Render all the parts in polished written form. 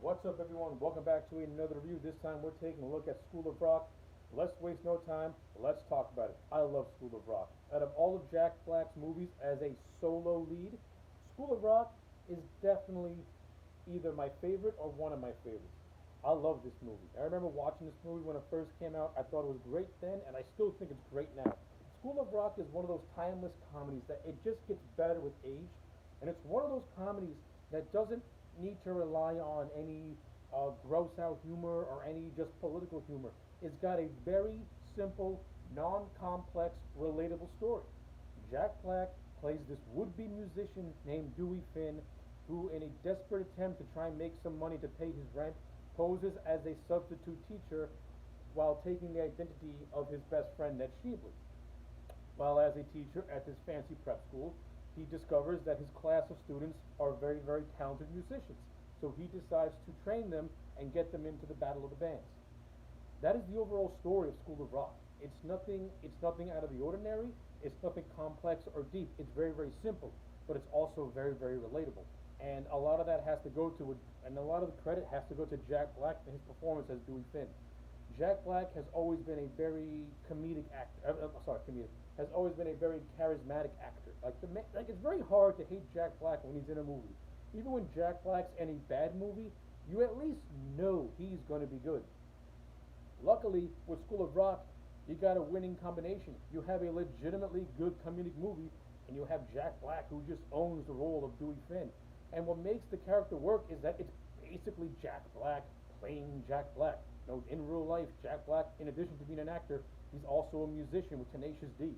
What's up, everyone? Welcome back to another review. This time we're taking a look at School of Rock. Let's waste no time. Let's talk about it. I love School of Rock. Out of all of Jack Black's movies as a solo lead, School of Rock is definitely either my favorite or one of my favorites. I love this movie. I remember watching this movie when it first came out. I thought it was great then, and I still think it's great now. School of Rock is one of those timeless comedies that it just gets better with age, and it's one of those comedies that doesn't need to rely on any gross out humor or any just political humor. It's got a very simple, non complex, relatable story. Jack Black plays this would be musician named Dewey Finn who, in a desperate attempt to try and make some money to pay his rent, poses as a substitute teacher while taking the identity of his best friend Ned Schneebly. While as a teacher at this fancy prep school, he discovers that his class of students are very, very talented musicians. So he decides to train them and get them into the Battle of the Bands. That is the overall story of School of Rock. It's nothing out of the ordinary. It's nothing complex or deep. It's very, very simple, but it's also very, very relatable. And a lot of that has to go to, and a lot of the credit has to go to Jack Black and his performance as Dewey Finn. Jack Black has always been a very comedic actor. Comedic has always been a very charismatic actor. Like it's very hard to hate Jack Black when he's in a movie. Even when Jack Black's in a bad movie, you at least know he's going to be good. Luckily, with School of Rock, you got a winning combination. You have a legitimately good comedic movie, and you have Jack Black who just owns the role of Dewey Finn. And what makes the character work is that it's basically Jack Black playing Jack Black. You know, in real life, Jack Black, in addition to being an actor, he's also a musician with Tenacious D.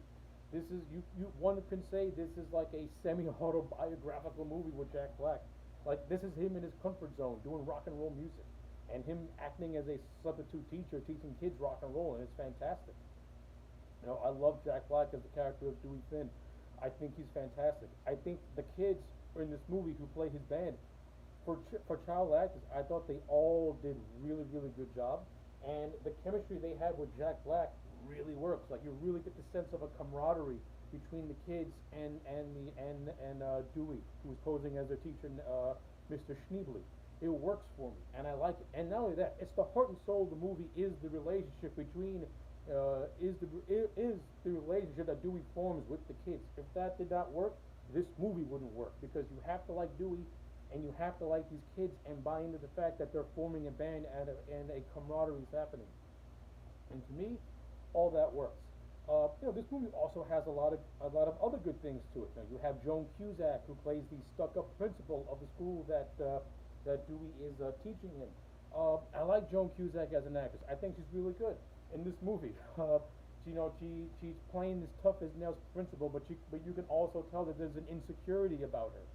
This is one can say this is like a semi-autobiographical movie with Jack Black. Like this is him in his comfort zone doing rock and roll music, and him acting as a substitute teacher teaching kids rock and roll, and it's fantastic. You know, I love Jack Black as the character of Dewey Finn. I think he's fantastic. I think the kids in this movie who play his band, for child actors, I thought they all did really, really good job, and the chemistry they had with Jack Black really works. Like you really get the sense of a camaraderie between the kids and Dewey, who's posing as their teacher, Mr. Schneebly. It works for me, and I like it. And not only that, it's the heart and soul of the movie is the relationship between is the relationship that Dewey forms with the kids. If that did not work, this movie wouldn't work because you have to like Dewey and you have to like these kids and buy into the fact that they're forming a band and a camaraderie is happening. And to me, all that works. This movie also has a lot of other good things to it. Now you have Joan Cusack, who plays the stuck-up principal of the school that Dewey is teaching him. I like Joan Cusack as an actress. I think she's really good in this movie. She's playing this tough as nails principal, but you can also tell that there's an insecurity about her.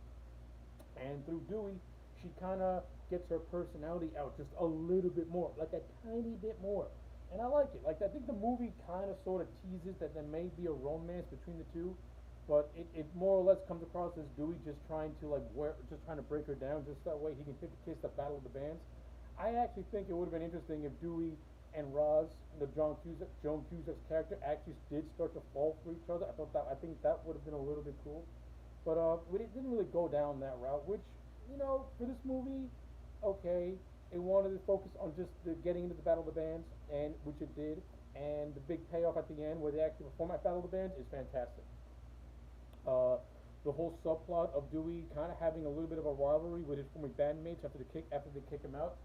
And through Dewey, she kind of gets her personality out just a little bit more, like a tiny bit more. And I like it. Like I think the movie kind of sort of teases that there may be a romance between the two, but it more or less comes across as Dewey just trying to just trying to break her down, just that way he can take a case the Battle of the Bands. I actually think it would have been interesting if Dewey and Roz, the Joan Cusack's character, actually did start to fall for each other. I think that would have been a little bit cool, but it didn't really go down that route. Which for this movie, okay, it wanted to focus on just getting into the Battle of the Bands, and which it did, and the big payoff at the end where they actually perform at Battle of the Bands is fantastic. The whole subplot of Dewey kind of having a little bit of a rivalry with his former bandmates after they kick him out.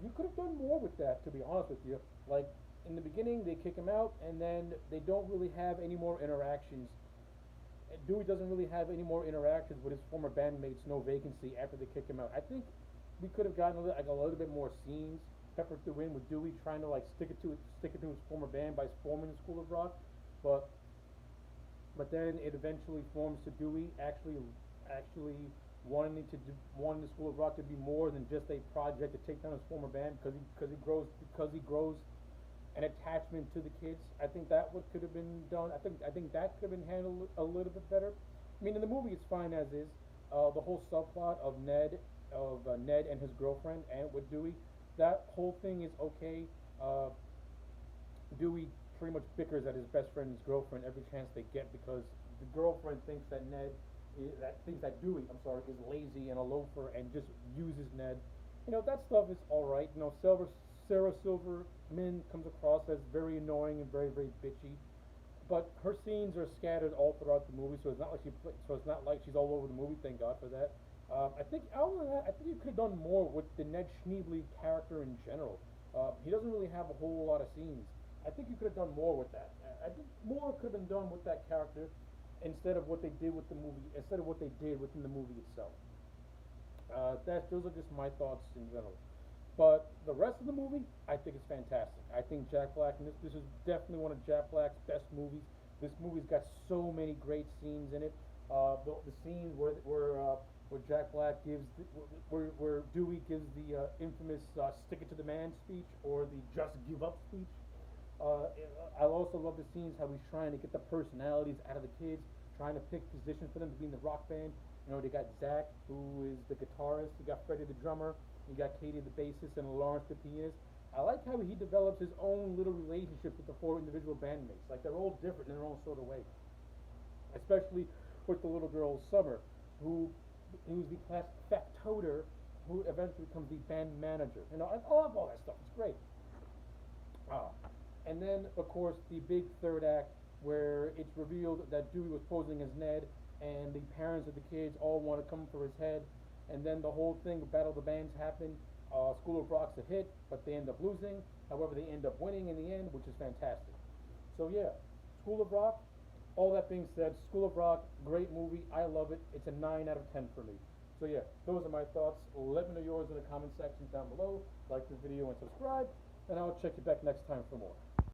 You could have done more with that, to be honest with you. Like in the beginning, they kick him out, and then they don't really have any more interactions. Dewey doesn't really have any more interactions with his former bandmates. No vacancy after they kick him out. I think we could have gotten a little bit more scenes peppered through in with Dewey trying to stick it to his former band by forming the School of Rock, but then it eventually forms to Dewey actually wanting the School of Rock to be more than just a project to take down his former band because he grows an attachment to the kids. I think that what could have been done. I think that could have been handled a little bit better. I mean, in the movie it's fine as is. The whole subplot of Ned and his girlfriend and with Dewey, that whole thing is okay. Dewey pretty much bickers at his best friend's girlfriend every chance they get because the girlfriend thinks that Dewey, is lazy and a loafer and just uses Ned. That stuff is all right. Sarah Silverman comes across as very annoying and very very bitchy, but her scenes are scattered all throughout the movie, so it's not like she's all over the movie. Thank God for that. I think other than that, I think you could have done more with the Ned Schneebly character in general. He doesn't really have a whole lot of scenes. I think you could have done more with that. I think more could have been done with that character instead of what they did within the movie itself. Those are just my thoughts in general. But the rest of the movie, I think it's fantastic. I think Jack Black, and this is definitely one of Jack Black's best movies. This movie's got so many great scenes in it. The scene where Jack Black where Dewey gives the infamous "stick it to the man" speech, or the "just give up" speech. I also love the scenes how he's trying to get the personalities out of the kids, trying to pick positions for them to be in the rock band. They got Zach, who is the guitarist. You got Freddie the drummer. You got Katie the bassist and Lawrence the pianist. I like how he develops his own little relationship with the four individual bandmates. Like they're all different in their own sort of way. Especially with the little girl Summer, who who's the class factotum, who eventually becomes the band manager. I love all that stuff. It's great. Ah, and then of course the big third act where it's revealed that Dewey was posing as Ned, and the parents of the kids all want to come for his head, and then the whole thing, Battle of the Bands happen. School of Rock's a hit, but they end up losing. However, they end up winning in the end, which is fantastic. So yeah, School of Rock. All that being said, School of Rock, great movie. I love it. It's a 9 out of 10 for me. So yeah, those are my thoughts. Let me know yours in the comment section down below. Like the video and subscribe, and I'll check you back next time for more.